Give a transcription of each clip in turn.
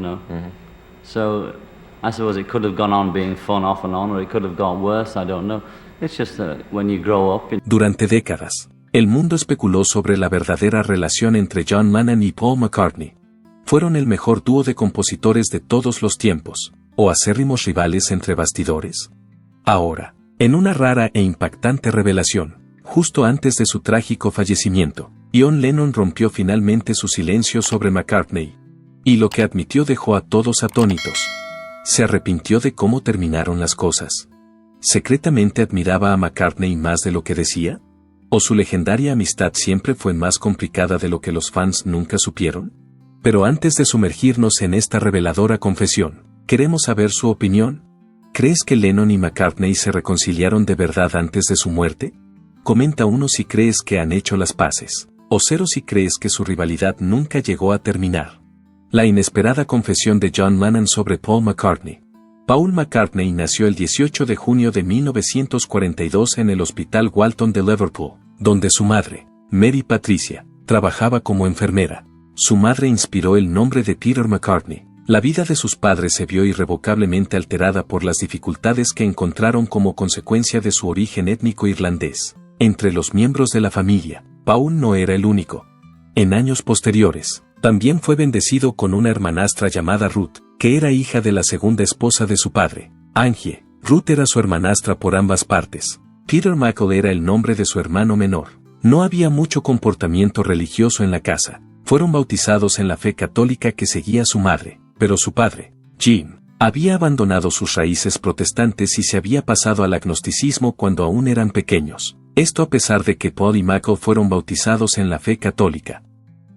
know. Mhm. So I suppose it could have gone on being fun off and on, or it could have gone worse, I don't know. It's just that when you grow up... Durante décadas, el mundo especuló sobre la verdadera relación entre John Lennon y Paul McCartney. ¿Fueron el mejor dúo de compositores de todos los tiempos, o acérrimos rivales entre bastidores? Ahora, en una rara e impactante revelación, justo antes de su trágico fallecimiento, John Lennon rompió finalmente su silencio sobre McCartney. Y lo que admitió dejó a todos atónitos. Se arrepintió de cómo terminaron las cosas. ¿Secretamente admiraba a McCartney más de lo que decía? ¿O su legendaria amistad siempre fue más complicada de lo que los fans nunca supieron? Pero antes de sumergirnos en esta reveladora confesión, queremos saber su opinión. ¿Crees que Lennon y McCartney se reconciliaron de verdad antes de su muerte? Comenta 1 si crees que han hecho las paces, o 0 si crees que su rivalidad nunca llegó a terminar. La inesperada confesión de John Lennon sobre Paul McCartney. Paul McCartney nació el 18 de junio de 1942 en el Hospital Walton de Liverpool, donde su madre, Mary Patricia, trabajaba como enfermera. Su madre inspiró el nombre de Peter McCartney. La vida de sus padres se vio irrevocablemente alterada por las dificultades que encontraron como consecuencia de su origen étnico irlandés. Entre los miembros de la familia, Paul no era el único. En años posteriores, también fue bendecido con una hermanastra llamada Ruth, que era hija de la segunda esposa de su padre, Angie. Ruth era su hermanastra por ambas partes. Peter Michael era el nombre de su hermano menor. No había mucho comportamiento religioso en la casa. Fueron bautizados en la fe católica que seguía su madre, pero su padre, Jim, había abandonado sus raíces protestantes y se había pasado al agnosticismo cuando aún eran pequeños. Esto a pesar de que Paul y Michael fueron bautizados en la fe católica.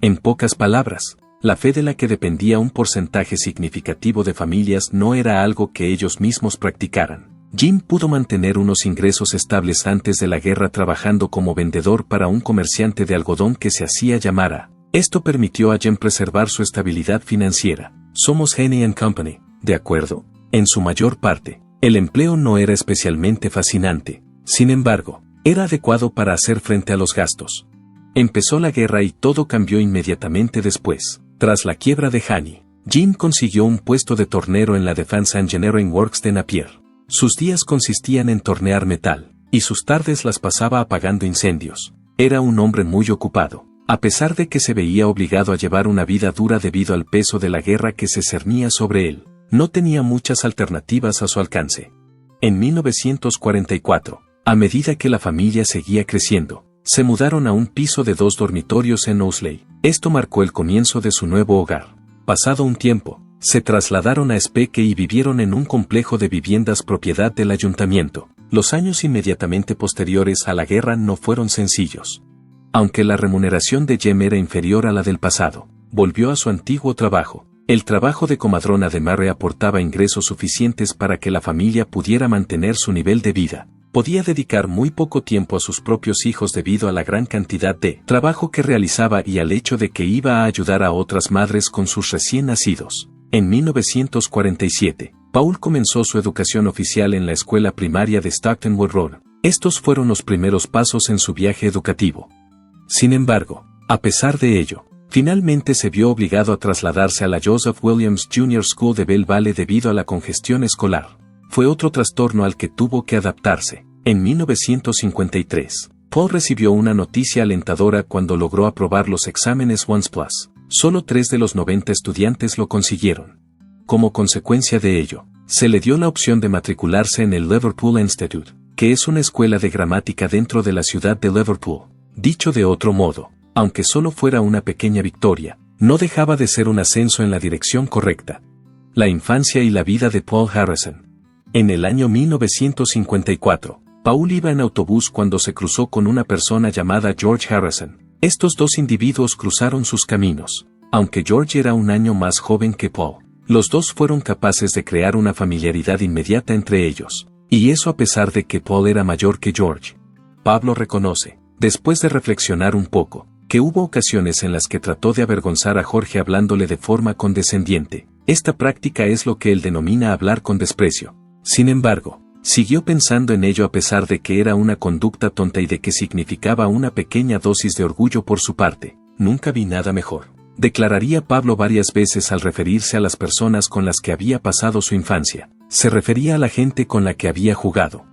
En pocas palabras, la fe de la que dependía un porcentaje significativo de familias no era algo que ellos mismos practicaran. Jim pudo mantener unos ingresos estables antes de la guerra trabajando como vendedor para un comerciante de algodón que se hacía llamar A. Esto permitió a Jim preservar su estabilidad financiera. Somos Henny & Company, ¿de acuerdo? En su mayor parte, el empleo no era especialmente fascinante. Sin embargo, era adecuado para hacer frente a los gastos. Empezó la guerra y todo cambió inmediatamente después. Tras la quiebra de Henny, Jim consiguió un puesto de tornero en la Defense Engineering Works de Napier. Sus días consistían en tornear metal, y sus tardes las pasaba apagando incendios. Era un hombre muy ocupado, a pesar de que se veía obligado a llevar una vida dura debido al peso de la guerra que se cernía sobre él. No tenía muchas alternativas a su alcance. En 1944, a medida que la familia seguía creciendo, se mudaron a un piso de 2 dormitorios en Knowsley. Esto marcó el comienzo de su nuevo hogar. Pasado un tiempo, se trasladaron a Speke y vivieron en un complejo de viviendas propiedad del ayuntamiento. Los años inmediatamente posteriores a la guerra no fueron sencillos. Aunque la remuneración de Jem era inferior a la del pasado, volvió a su antiguo trabajo. El trabajo de comadrona de Mary aportaba ingresos suficientes para que la familia pudiera mantener su nivel de vida. Podía dedicar muy poco tiempo a sus propios hijos debido a la gran cantidad de trabajo que realizaba y al hecho de que iba a ayudar a otras madres con sus recién nacidos. En 1947, Paul comenzó su educación oficial en la escuela primaria de Stockton Wood Road. Estos fueron los primeros pasos en su viaje educativo. Sin embargo, a pesar de ello, finalmente se vio obligado a trasladarse a la Joseph Williams Junior School de Bell Valley debido a la congestión escolar. Fue otro trastorno al que tuvo que adaptarse. En 1953, Paul recibió una noticia alentadora cuando logró aprobar los exámenes Once Plus. Solo 3 de los 90 estudiantes lo consiguieron. Como consecuencia de ello, se le dio la opción de matricularse en el Liverpool Institute, que es una escuela de gramática dentro de la ciudad de Liverpool. Dicho de otro modo, aunque solo fuera una pequeña victoria, no dejaba de ser un ascenso en la dirección correcta. La infancia y la vida de Paul Harrison. En el año 1954, Paul iba en autobús cuando se cruzó con una persona llamada George Harrison. Estos 2 individuos cruzaron sus caminos. Aunque George era un año más joven que Paul, los 2 fueron capaces de crear una familiaridad inmediata entre ellos. Y eso a pesar de que Paul era mayor que George. Pablo reconoce, después de reflexionar un poco, que hubo ocasiones en las que trató de avergonzar a Jorge hablándole de forma condescendiente. Esta práctica es lo que él denomina hablar con desprecio. Sin embargo, siguió pensando en ello a pesar de que era una conducta tonta y de que significaba una pequeña dosis de orgullo por su parte. Nunca vi nada mejor. declararía Pablo varias veces al referirse a las personas con las que había pasado su infancia. Se refería a la gente con la que había jugado.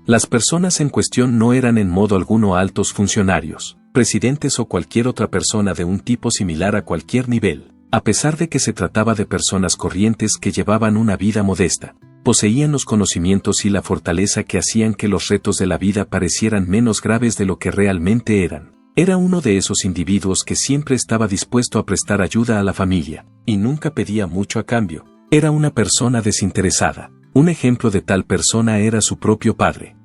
Las personas en cuestión no eran en modo alguno altos funcionarios, presidentes o cualquier otra persona de un tipo similar a cualquier nivel, a pesar de que se trataba de personas corrientes que llevaban una vida modesta. Poseían los conocimientos y la fortaleza que hacían que los retos de la vida parecieran menos graves de lo que realmente eran. Era uno de esos individuos que siempre estaba dispuesto a prestar ayuda a la familia, y nunca pedía mucho a cambio. Era una persona desinteresada. Un ejemplo de tal persona era su propio padre.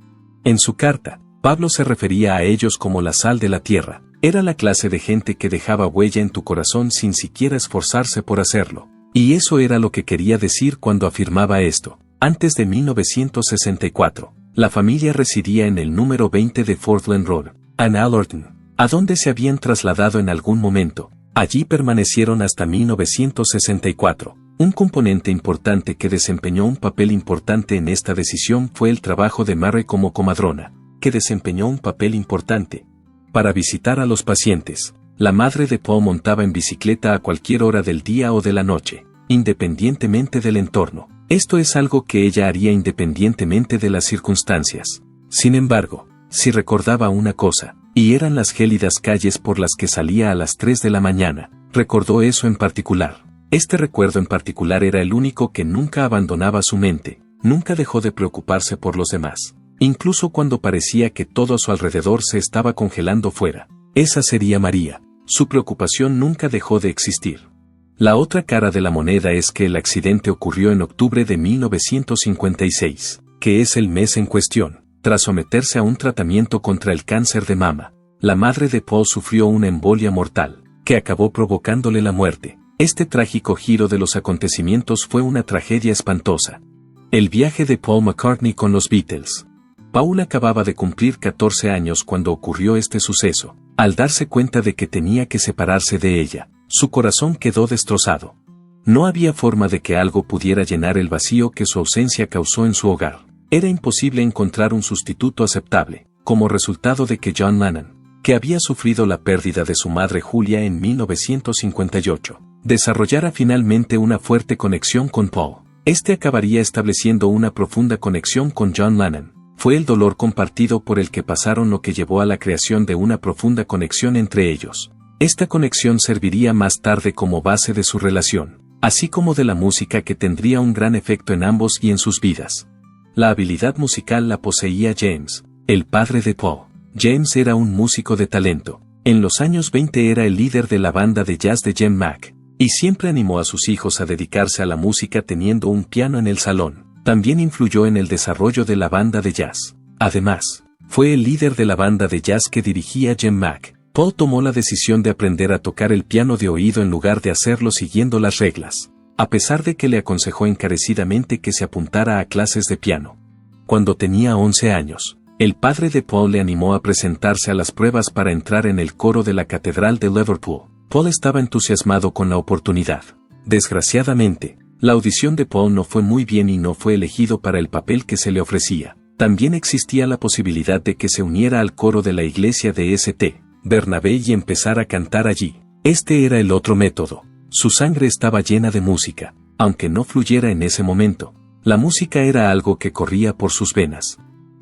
En su carta, Pablo se refería a ellos como la sal de la tierra. Era la clase de gente que dejaba huella en tu corazón sin siquiera esforzarse por hacerlo. Y eso era lo que quería decir cuando afirmaba esto. Antes de 1964, la familia residía en el número 20 de Portland Road, en Allerton, a donde se habían trasladado en algún momento. Allí permanecieron hasta 1964. Un componente importante que desempeñó un papel importante en esta decisión fue el trabajo de Mary como comadrona, que desempeñó un papel importante. Para visitar a los pacientes, la madre de Paul montaba en bicicleta a cualquier hora del día o de la noche, independientemente del entorno. Esto es algo que ella haría independientemente de las circunstancias. Sin embargo, si recordaba una cosa, y eran las gélidas calles por las que salía a las 3 de la mañana, recordó eso en particular. Este recuerdo en particular era el único que nunca abandonaba su mente, nunca dejó de preocuparse por los demás, incluso cuando parecía que todo a su alrededor se estaba congelando fuera. Esa sería María. Su preocupación nunca dejó de existir. La otra cara de la moneda es que el accidente ocurrió en octubre de 1956, que es el mes en cuestión. Tras someterse a un tratamiento contra el cáncer de mama, la madre de Paul sufrió una embolia mortal, que acabó provocándole la muerte. Este trágico giro de los acontecimientos fue una tragedia espantosa. El viaje de Paul McCartney con los Beatles. Paul acababa de cumplir 14 años cuando ocurrió este suceso. Al darse cuenta de que tenía que separarse de ella, su corazón quedó destrozado. No había forma de que algo pudiera llenar el vacío que su ausencia causó en su hogar. Era imposible encontrar un sustituto aceptable, como resultado de que John Lennon, que había sufrido la pérdida de su madre Julia en 1958, desarrollara finalmente una fuerte conexión con Paul. Este acabaría estableciendo una profunda conexión con John Lennon. Fue el dolor compartido por el que pasaron lo que llevó a la creación de una profunda conexión entre ellos. Esta conexión serviría más tarde como base de su relación, así como de la música que tendría un gran efecto en ambos y en sus vidas. La habilidad musical la poseía James, el padre de Paul. James era un músico de talento. En los años 20 era el líder de la banda de jazz de Jim Mack, y siempre animó a sus hijos a dedicarse a la música teniendo un piano en el salón. También influyó en el desarrollo de la banda de jazz. Además, fue el líder de la banda de jazz que dirigía Jim Mack. Paul tomó la decisión de aprender a tocar el piano de oído en lugar de hacerlo siguiendo las reglas, a pesar de que le aconsejó encarecidamente que se apuntara a clases de piano. Cuando tenía 11 años, el padre de Paul le animó a presentarse a las pruebas para entrar en el coro de la Catedral de Liverpool. Paul estaba entusiasmado con la oportunidad. Desgraciadamente, la audición de Paul no fue muy bien y no fue elegido para el papel que se le ofrecía. También existía la posibilidad de que se uniera al coro de la iglesia de St. Bernabé y empezara a cantar allí. Este era el otro método. Su sangre estaba llena de música, aunque no fluyera en ese momento. La música era algo que corría por sus venas.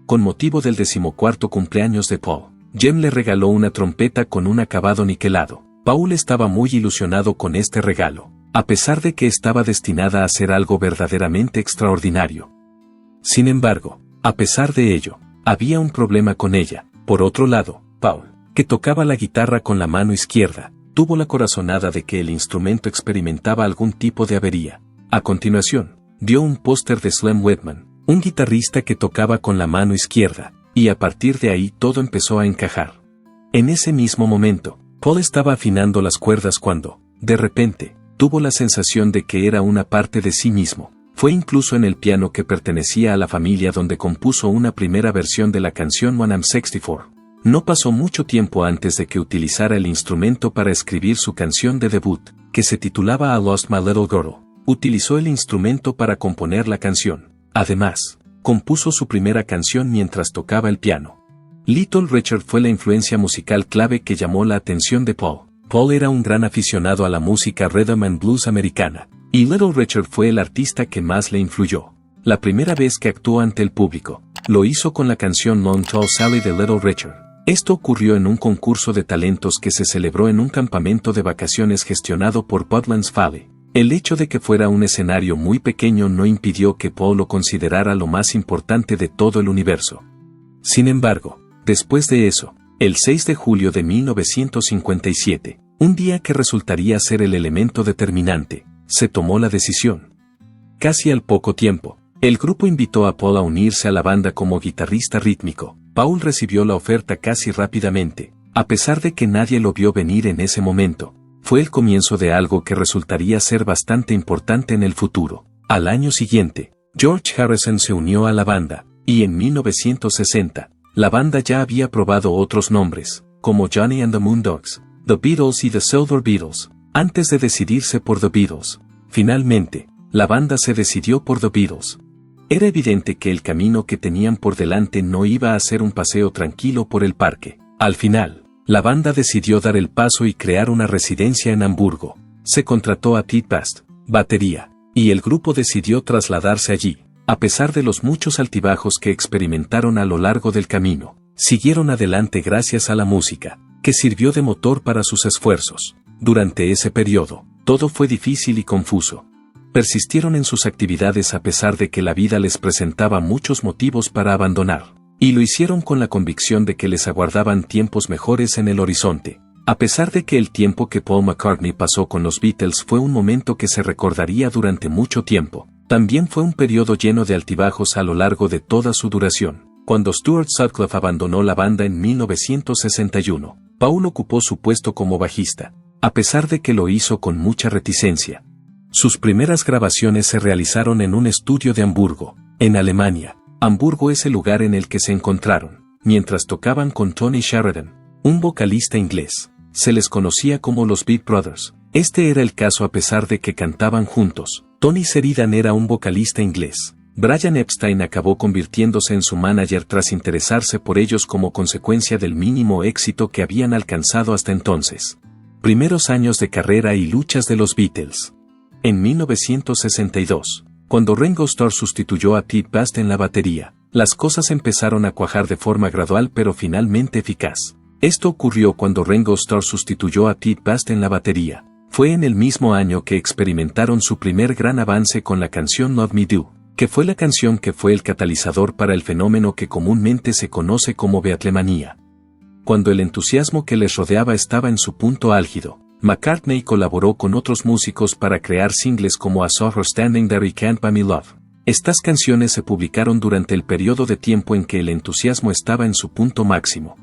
Con motivo del 14º cumpleaños de Paul, Jim le regaló una trompeta con un acabado niquelado. Paul estaba muy ilusionado con este regalo, a pesar de que estaba destinada a ser algo verdaderamente extraordinario. Sin embargo, a pesar de ello, había un problema con ella. Por otro lado, Paul, que tocaba la guitarra con la mano izquierda, tuvo la corazonada de que el instrumento experimentaba algún tipo de avería. A continuación, dio un póster de Slim Whitman, un guitarrista que tocaba con la mano izquierda, y a partir de ahí todo empezó a encajar. En ese mismo momento, Paul estaba afinando las cuerdas cuando, de repente, tuvo la sensación de que era una parte de sí mismo. Fue incluso en el piano que pertenecía a la familia donde compuso una primera versión de la canción When I'm 64. No pasó mucho tiempo antes de que utilizara el instrumento para escribir su canción de debut, que se titulaba I Lost My Little Girl. Utilizó el instrumento para componer la canción. Además, compuso su primera canción mientras tocaba el piano. Little Richard fue la influencia musical clave que llamó la atención de Paul. Paul era un gran aficionado a la música rhythm and blues americana, y Little Richard fue el artista que más le influyó. La primera vez que actuó ante el público, lo hizo con la canción Long Tall Sally de Little Richard. Esto ocurrió en un concurso de talentos que se celebró en un campamento de vacaciones gestionado por Woodlands Valley. El hecho de que fuera un escenario muy pequeño no impidió que Paul lo considerara lo más importante de todo el universo. Sin embargo, después de eso, el 6 de julio de 1957, un día que resultaría ser el elemento determinante, se tomó la decisión. Casi al poco tiempo, el grupo invitó a Paul a unirse a la banda como guitarrista rítmico. Paul recibió la oferta casi rápidamente, a pesar de que nadie lo vio venir en ese momento. Fue el comienzo de algo que resultaría ser bastante importante en el futuro. Al año siguiente, George Harrison se unió a la banda, y en 1960, la banda ya había probado otros nombres, como Johnny and the Moondogs, The Beatles y The Silver Beatles, antes de decidirse por The Beatles. Finalmente, la banda se decidió por The Beatles. Era evidente que el camino que tenían por delante no iba a ser un paseo tranquilo por el parque. Al final, la banda decidió dar el paso y crear una residencia en Hamburgo. Se contrató a Pete Bast, batería, y el grupo decidió trasladarse allí. A pesar de los muchos altibajos que experimentaron a lo largo del camino, siguieron adelante gracias a la música, que sirvió de motor para sus esfuerzos. Durante ese periodo, todo fue difícil y confuso. Persistieron en sus actividades a pesar de que la vida les presentaba muchos motivos para abandonar, y lo hicieron con la convicción de que les aguardaban tiempos mejores en el horizonte. A pesar de que el tiempo que Paul McCartney pasó con los Beatles fue un momento que se recordaría durante mucho tiempo, también fue un periodo lleno de altibajos a lo largo de toda su duración. Cuando Stuart Sutcliffe abandonó la banda en 1961, Paul ocupó su puesto como bajista, a pesar de que lo hizo con mucha reticencia. Sus primeras grabaciones se realizaron en un estudio de Hamburgo, en Alemania. Hamburgo es el lugar en el que se encontraron, mientras tocaban con Tony Sheridan, un vocalista inglés. Se les conocía como los Beat Brothers. Este era el caso a pesar de que cantaban juntos. Tony Sheridan era un vocalista inglés. Brian Epstein acabó convirtiéndose en su manager tras interesarse por ellos como consecuencia del mínimo éxito que habían alcanzado hasta entonces. Primeros años de carrera y luchas de los Beatles. En 1962, cuando Ringo Starr sustituyó a Pete Bast en la batería, las cosas empezaron a cuajar de forma gradual pero finalmente eficaz. Esto ocurrió cuando Ringo Starr sustituyó a Pete Bast en la batería. Fue en el mismo año que experimentaron su primer gran avance con la canción Love Me Do, que fue la canción que fue el catalizador para el fenómeno que comúnmente se conoce como Beatlemanía. Cuando el entusiasmo que les rodeaba estaba en su punto álgido, McCartney colaboró con otros músicos para crear singles como I Saw Her Standing There y Can't Buy Me Love. Estas canciones se publicaron durante el periodo de tiempo en que el entusiasmo estaba en su punto máximo.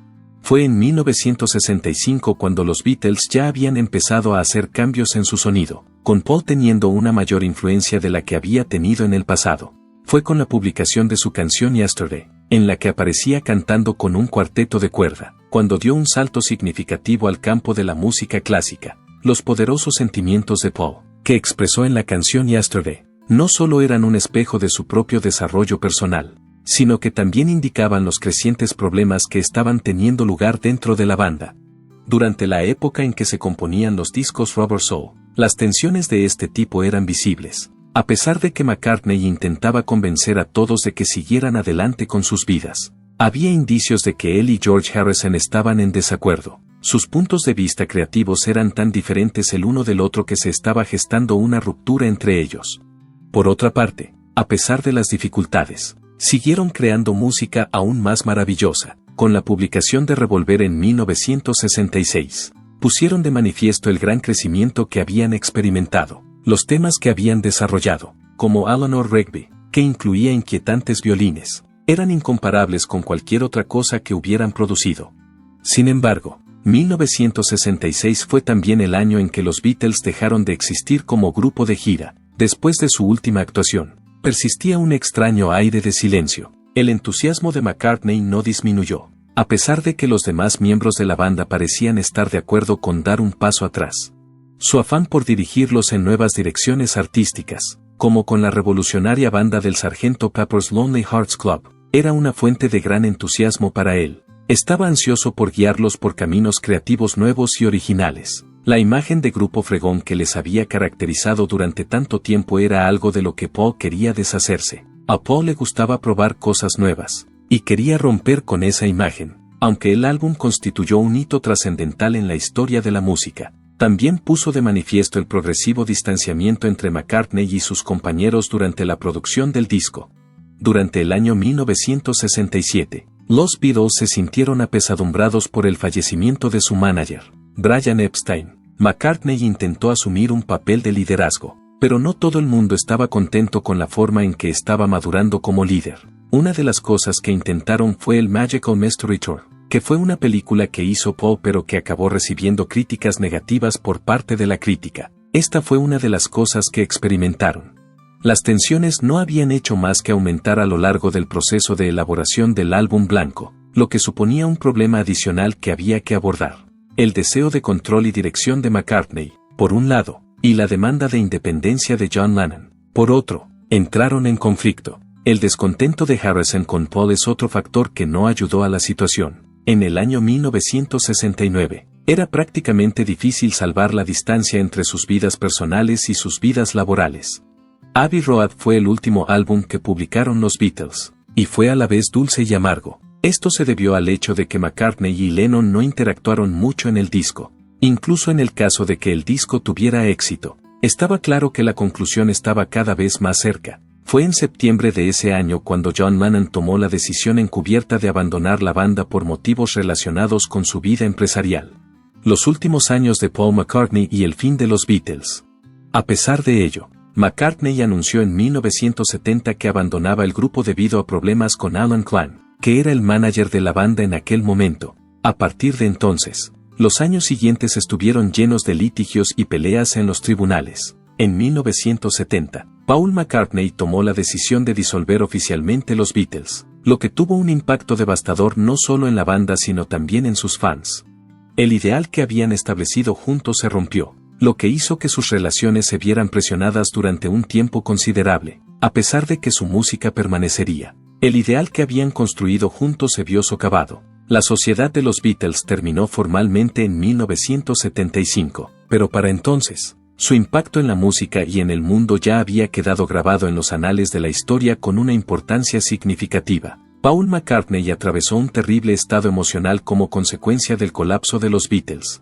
Fue en 1965 cuando los Beatles ya habían empezado a hacer cambios en su sonido, con Paul teniendo una mayor influencia de la que había tenido en el pasado. Fue con la publicación de su canción Yesterday, en la que aparecía cantando con un cuarteto de cuerda, cuando dio un salto significativo al campo de la música clásica. Los poderosos sentimientos de Paul, que expresó en la canción Yesterday, no solo eran un espejo de su propio desarrollo personal, sino que también indicaban los crecientes problemas que estaban teniendo lugar dentro de la banda. Durante la época en que se componían los discos Rubber Soul, las tensiones de este tipo eran visibles. A pesar de que McCartney intentaba convencer a todos de que siguieran adelante con sus vidas, había indicios de que él y George Harrison estaban en desacuerdo. Sus puntos de vista creativos eran tan diferentes el uno del otro que se estaba gestando una ruptura entre ellos. Por otra parte, a pesar de las dificultades, siguieron creando música aún más maravillosa. Con la publicación de Revolver en 1966, pusieron de manifiesto el gran crecimiento que habían experimentado. Los temas que habían desarrollado, como Eleanor Rigby, que incluía inquietantes violines, eran incomparables con cualquier otra cosa que hubieran producido. Sin embargo, 1966 fue también el año en que los Beatles dejaron de existir como grupo de gira. Después de su última actuación, persistía un extraño aire de silencio. El entusiasmo de McCartney no disminuyó, a pesar de que los demás miembros de la banda parecían estar de acuerdo con dar un paso atrás. Su afán por dirigirlos en nuevas direcciones artísticas, como con la revolucionaria banda del Sgt. Pepper's Lonely Hearts Club, era una fuente de gran entusiasmo para él. Estaba ansioso por guiarlos por caminos creativos nuevos y originales. La imagen de grupo fregón que les había caracterizado durante tanto tiempo era algo de lo que Paul quería deshacerse. A Paul le gustaba probar cosas nuevas, y quería romper con esa imagen. Aunque el álbum constituyó un hito trascendental en la historia de la música, también puso de manifiesto el progresivo distanciamiento entre McCartney y sus compañeros durante la producción del disco. Durante el año 1967, los Beatles se sintieron apesadumbrados por el fallecimiento de su manager, Brian Epstein. McCartney intentó asumir un papel de liderazgo, pero no todo el mundo estaba contento con la forma en que estaba madurando como líder. Una de las cosas que intentaron fue el Magical Mystery Tour, que fue una película que hizo Paul pero que acabó recibiendo críticas negativas por parte de la crítica. Esta fue una de las cosas que experimentaron. Las tensiones no habían hecho más que aumentar a lo largo del proceso de elaboración del álbum blanco, lo que suponía un problema adicional que había que abordar. El deseo de control y dirección de McCartney, por un lado, y la demanda de independencia de John Lennon, por otro, entraron en conflicto. El descontento de Harrison con Paul es otro factor que no ayudó a la situación. En el año 1969, era prácticamente difícil salvar la distancia entre sus vidas personales y sus vidas laborales. Abbey Road fue el último álbum que publicaron los Beatles, y fue a la vez dulce y amargo. Esto se debió al hecho de que McCartney y Lennon no interactuaron mucho en el disco. Incluso en el caso de que el disco tuviera éxito, estaba claro que la conclusión estaba cada vez más cerca. Fue en septiembre de ese año cuando John Lennon tomó la decisión encubierta de abandonar la banda por motivos relacionados con su vida empresarial. Los últimos años de Paul McCartney y el fin de los Beatles. A pesar de ello, McCartney anunció en 1970 que abandonaba el grupo debido a problemas con Alan Klein, que era el manager de la banda en aquel momento. A partir de entonces, los años siguientes estuvieron llenos de litigios y peleas en los tribunales. En 1970, Paul McCartney tomó la decisión de disolver oficialmente los Beatles, lo que tuvo un impacto devastador no solo en la banda sino también en sus fans. El ideal que habían establecido juntos se rompió, lo que hizo que sus relaciones se vieran presionadas durante un tiempo considerable, a pesar de que su música permanecería. El ideal que habían construido juntos se vio socavado. La sociedad de los Beatles terminó formalmente en 1975, pero para entonces, su impacto en la música y en el mundo ya había quedado grabado en los anales de la historia con una importancia significativa. Paul McCartney atravesó un terrible estado emocional como consecuencia del colapso de los Beatles.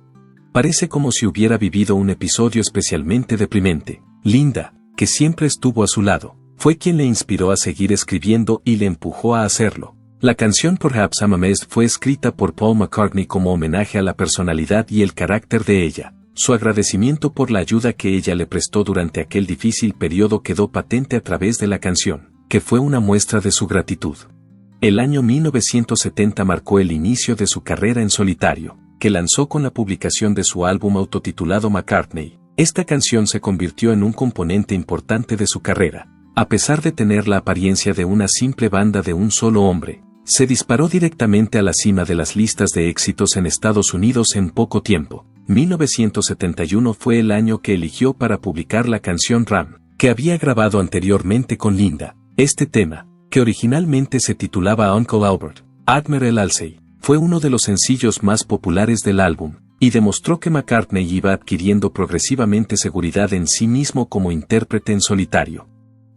Parece como si hubiera vivido un episodio especialmente deprimente. Linda, que siempre estuvo a su lado, fue quien le inspiró a seguir escribiendo y le empujó a hacerlo. La canción Perhaps I'm a Mess fue escrita por Paul McCartney como homenaje a la personalidad y el carácter de ella. Su agradecimiento por la ayuda que ella le prestó durante aquel difícil periodo quedó patente a través de la canción, que fue una muestra de su gratitud. El año 1970 marcó el inicio de su carrera en solitario, que lanzó con la publicación de su álbum autotitulado McCartney. Esta canción se convirtió en un componente importante de su carrera. A pesar de tener la apariencia de una simple banda de un solo hombre, se disparó directamente a la cima de las listas de éxitos en Estados Unidos en poco tiempo. 1971 fue el año que eligió para publicar la canción Ram, que había grabado anteriormente con Linda. Este tema, que originalmente se titulaba Uncle Albert, Admiral Halsey, fue uno de los sencillos más populares del álbum, y demostró que McCartney iba adquiriendo progresivamente seguridad en sí mismo como intérprete en solitario.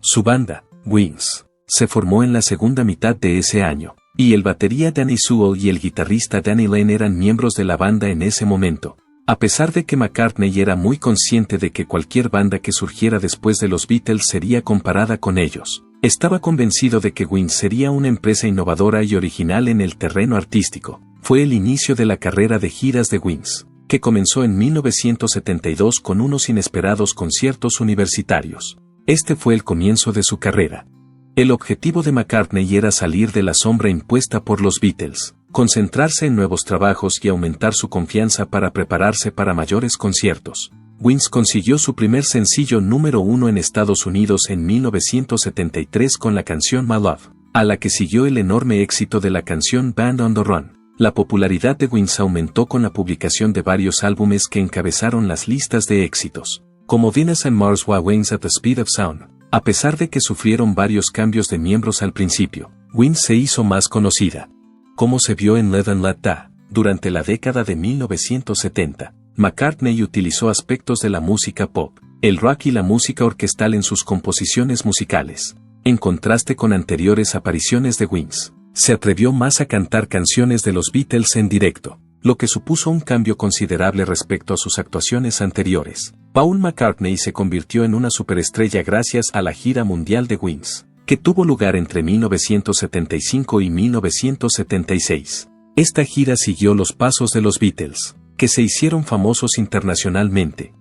Su banda, Wings, se formó en la segunda mitad de ese año, y el batería Danny Sewell y el guitarrista Danny Lane eran miembros de la banda en ese momento. A pesar de que McCartney era muy consciente de que cualquier banda que surgiera después de los Beatles sería comparada con ellos, estaba convencido de que Wings sería una empresa innovadora y original en el terreno artístico. Fue el inicio de la carrera de giras de Wings, que comenzó en 1972 con unos inesperados conciertos universitarios. Este fue el comienzo de su carrera. El objetivo de McCartney era salir de la sombra impuesta por los Beatles, concentrarse en nuevos trabajos y aumentar su confianza para prepararse para mayores conciertos. Wings consiguió su primer sencillo número 1 en Estados Unidos en 1973 con la canción My Love, a la que siguió el enorme éxito de la canción Band on the Run. La popularidad de Wings aumentó con la publicación de varios álbumes que encabezaron las listas de éxitos, como Venus and Mars While Wings at the Speed of Sound. A pesar de que sufrieron varios cambios de miembros al principio, Wings se hizo más conocida. Como se vio en Live and Let Die, durante la década de 1970, McCartney utilizó aspectos de la música pop, el rock y la música orquestal en sus composiciones musicales. En contraste con anteriores apariciones de Wings, se atrevió más a cantar canciones de los Beatles en directo, lo que supuso un cambio considerable respecto a sus actuaciones anteriores. Paul McCartney se convirtió en una superestrella gracias a la gira mundial de Wings, que tuvo lugar entre 1975 y 1976. Esta gira siguió los pasos de los Beatles, que se hicieron famosos internacionalmente.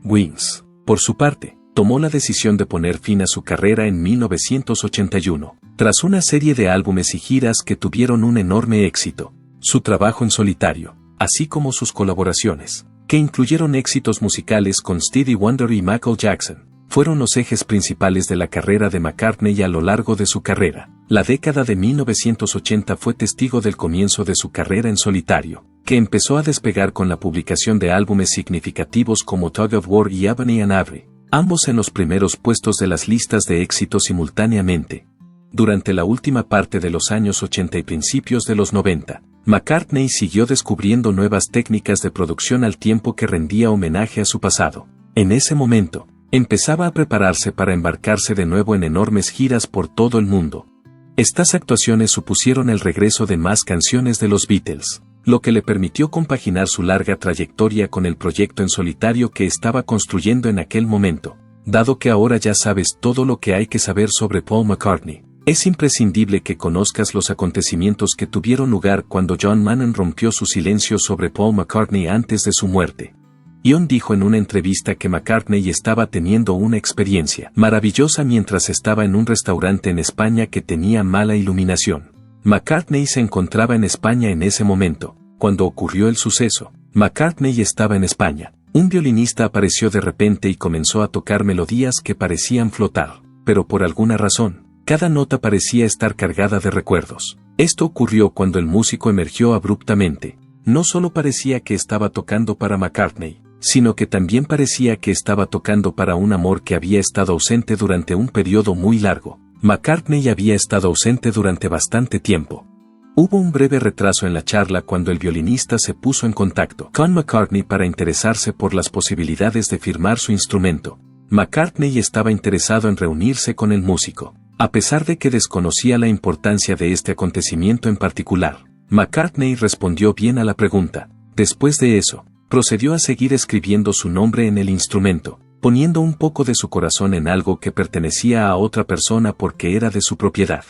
Wings, por su parte, tomó la decisión de poner fin a su carrera en 1981, tras una serie de álbumes y giras que tuvieron un enorme éxito. Su trabajo en solitario, así como sus colaboraciones, que incluyeron éxitos musicales con Stevie Wonder y Michael Jackson, fueron los ejes principales de la carrera de McCartney a lo largo de su carrera. La década de 1980 fue testigo del comienzo de su carrera en solitario, que empezó a despegar con la publicación de álbumes significativos como Tug of War y Ebony and Ivory, ambos en los primeros puestos de las listas de éxito simultáneamente. Durante la última parte de los años 80 y principios de los 90, McCartney siguió descubriendo nuevas técnicas de producción al tiempo que rendía homenaje a su pasado. En ese momento, empezaba a prepararse para embarcarse de nuevo en enormes giras por todo el mundo. Estas actuaciones supusieron el regreso de más canciones de los Beatles, lo que le permitió compaginar su larga trayectoria con el proyecto en solitario que estaba construyendo en aquel momento. Dado que ahora ya sabes todo lo que hay que saber sobre Paul McCartney, es imprescindible que conozcas los acontecimientos que tuvieron lugar cuando John Lennon rompió su silencio sobre Paul McCartney antes de su muerte. John dijo en una entrevista que McCartney estaba teniendo una experiencia maravillosa mientras estaba en un restaurante en España que tenía mala iluminación. McCartney se encontraba en España en ese momento. Cuando ocurrió el suceso, McCartney estaba en España. Un violinista apareció de repente y comenzó a tocar melodías que parecían flotar, pero por alguna razón, cada nota parecía estar cargada de recuerdos. Esto ocurrió cuando el músico emergió abruptamente. No solo parecía que estaba tocando para McCartney, sino que también parecía que estaba tocando para un amor que había estado ausente durante un periodo muy largo. McCartney había estado ausente durante bastante tiempo. Hubo un breve retraso en la charla cuando el violinista se puso en contacto con McCartney para interesarse por las posibilidades de firmar su instrumento. McCartney estaba interesado en reunirse con el músico. A pesar de que desconocía la importancia de este acontecimiento en particular, McCartney respondió bien a la pregunta. Después de eso, procedió a seguir escribiendo su nombre en el instrumento, poniendo un poco de su corazón en algo que pertenecía a otra persona porque era de su propiedad.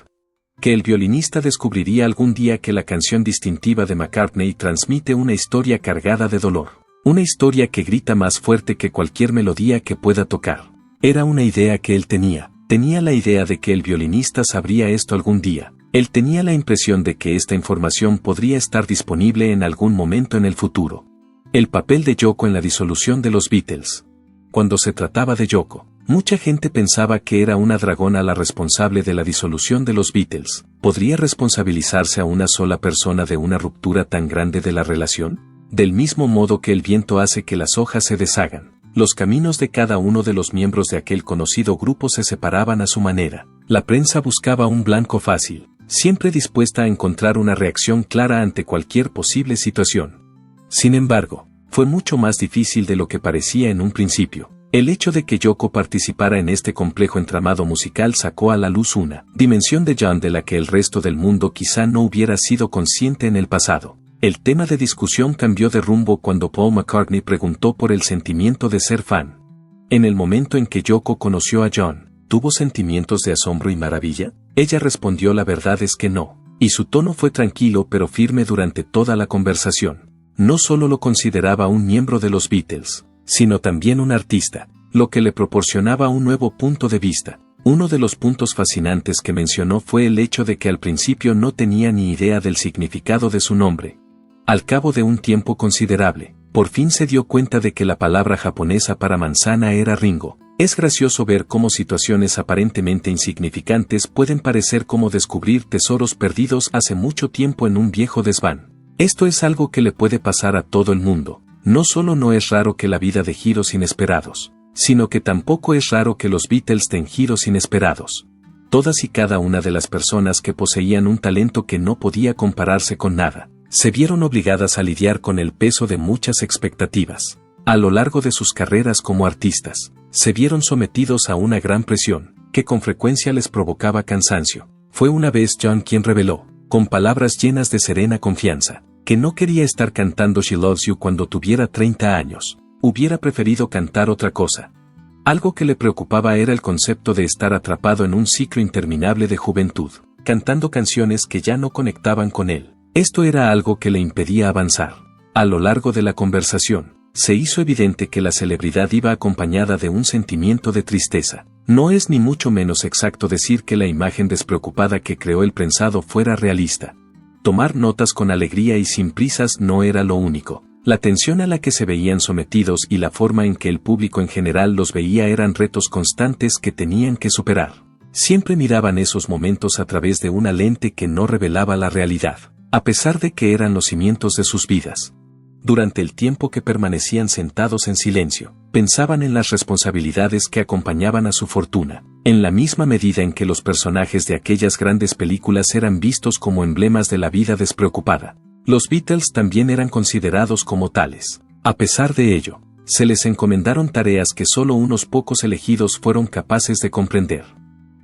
Que el violinista descubriría algún día que la canción distintiva de McCartney transmite una historia cargada de dolor, una historia que grita más fuerte que cualquier melodía que pueda tocar. Era una idea que él tenía. Tenía la idea de que el violinista sabría esto algún día. Él tenía la impresión de que esta información podría estar disponible en algún momento en el futuro. El papel de Yoko en la disolución de los Beatles. Cuando se trataba de Yoko, mucha gente pensaba que era una dragona la responsable de la disolución de los Beatles. ¿Podría responsabilizarse a una sola persona de una ruptura tan grande de la relación? Del mismo modo que el viento hace que las hojas se deshagan, los caminos de cada uno de los miembros de aquel conocido grupo se separaban a su manera. La prensa buscaba un blanco fácil, siempre dispuesta a encontrar una reacción clara ante cualquier posible situación. Sin embargo, fue mucho más difícil de lo que parecía en un principio. El hecho de que Yoko participara en este complejo entramado musical sacó a la luz una dimensión de John de la que el resto del mundo quizá no hubiera sido consciente en el pasado. El tema de discusión cambió de rumbo cuando Paul McCartney preguntó por el sentimiento de ser fan. En el momento en que Yoko conoció a John, ¿tuvo sentimientos de asombro y maravilla? Ella respondió: la verdad es que no, y su tono fue tranquilo pero firme durante toda la conversación. No solo lo consideraba un miembro de los Beatles, sino también un artista, lo que le proporcionaba un nuevo punto de vista. Uno de los puntos fascinantes que mencionó fue el hecho de que al principio no tenía ni idea del significado de su nombre. Al cabo de un tiempo considerable, por fin se dio cuenta de que la palabra japonesa para manzana era Ringo. Es gracioso ver cómo situaciones aparentemente insignificantes pueden parecer como descubrir tesoros perdidos hace mucho tiempo en un viejo desván. Esto es algo que le puede pasar a todo el mundo. No solo no es raro que la vida dé giros inesperados, sino que tampoco es raro que los Beatles den giros inesperados. Todas y cada una de las personas que poseían un talento que no podía compararse con nada, se vieron obligadas a lidiar con el peso de muchas expectativas. A lo largo de sus carreras como artistas, se vieron sometidos a una gran presión, que con frecuencia les provocaba cansancio. Fue una vez John quien reveló, con palabras llenas de serena confianza, que no quería estar cantando She Loves You cuando tuviera 30 años, hubiera preferido cantar otra cosa. Algo que le preocupaba era el concepto de estar atrapado en un ciclo interminable de juventud, cantando canciones que ya no conectaban con él. Esto era algo que le impedía avanzar. A lo largo de la conversación, se hizo evidente que la celebridad iba acompañada de un sentimiento de tristeza. No es ni mucho menos exacto decir que la imagen despreocupada que creó el prensado fuera realista. Tomar notas con alegría y sin prisas no era lo único. La tensión a la que se veían sometidos y la forma en que el público en general los veía eran retos constantes que tenían que superar. Siempre miraban esos momentos a través de una lente que no revelaba la realidad, a pesar de que eran los cimientos de sus vidas. Durante el tiempo que permanecían sentados en silencio, pensaban en las responsabilidades que acompañaban a su fortuna, en la misma medida en que los personajes de aquellas grandes películas eran vistos como emblemas de la vida despreocupada. Los Beatles también eran considerados como tales. A pesar de ello, se les encomendaron tareas que solo unos pocos elegidos fueron capaces de comprender.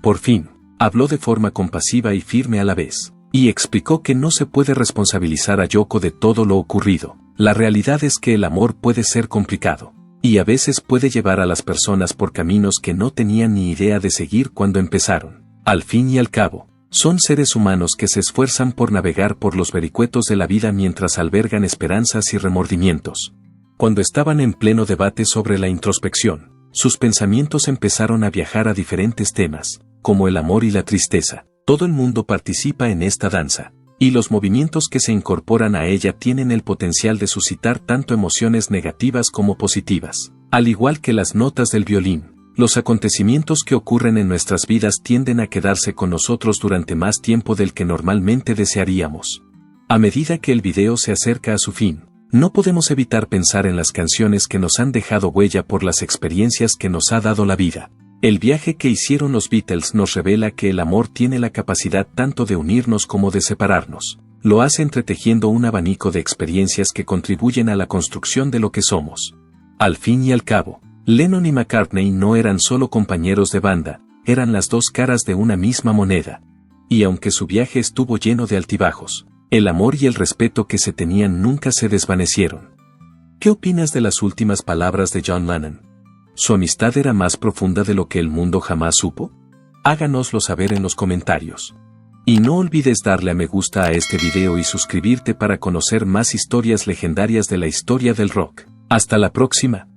Por fin, habló de forma compasiva y firme a la vez, y explicó que no se puede responsabilizar a Yoko de todo lo ocurrido. La realidad es que el amor puede ser complicado, y a veces puede llevar a las personas por caminos que no tenían ni idea de seguir cuando empezaron. Al fin y al cabo, son seres humanos que se esfuerzan por navegar por los vericuetos de la vida mientras albergan esperanzas y remordimientos. Cuando estaban en pleno debate sobre la introspección, sus pensamientos empezaron a viajar a diferentes temas, como el amor y la tristeza. Todo el mundo participa en esta danza, y los movimientos que se incorporan a ella tienen el potencial de suscitar tanto emociones negativas como positivas. Al igual que las notas del violín, los acontecimientos que ocurren en nuestras vidas tienden a quedarse con nosotros durante más tiempo del que normalmente desearíamos. A medida que el video se acerca a su fin, no podemos evitar pensar en las canciones que nos han dejado huella por las experiencias que nos ha dado la vida. El viaje que hicieron los Beatles nos revela que el amor tiene la capacidad tanto de unirnos como de separarnos. Lo hace entretejiendo un abanico de experiencias que contribuyen a la construcción de lo que somos. Al fin y al cabo, Lennon y McCartney no eran solo compañeros de banda, eran las dos caras de una misma moneda. Y aunque su viaje estuvo lleno de altibajos, el amor y el respeto que se tenían nunca se desvanecieron. ¿Qué opinas de las últimas palabras de John Lennon? ¿Su amistad era más profunda de lo que el mundo jamás supo? Háganoslo saber en los comentarios. Y no olvides darle a me gusta a este video y suscribirte para conocer más historias legendarias de la historia del rock. Hasta la próxima.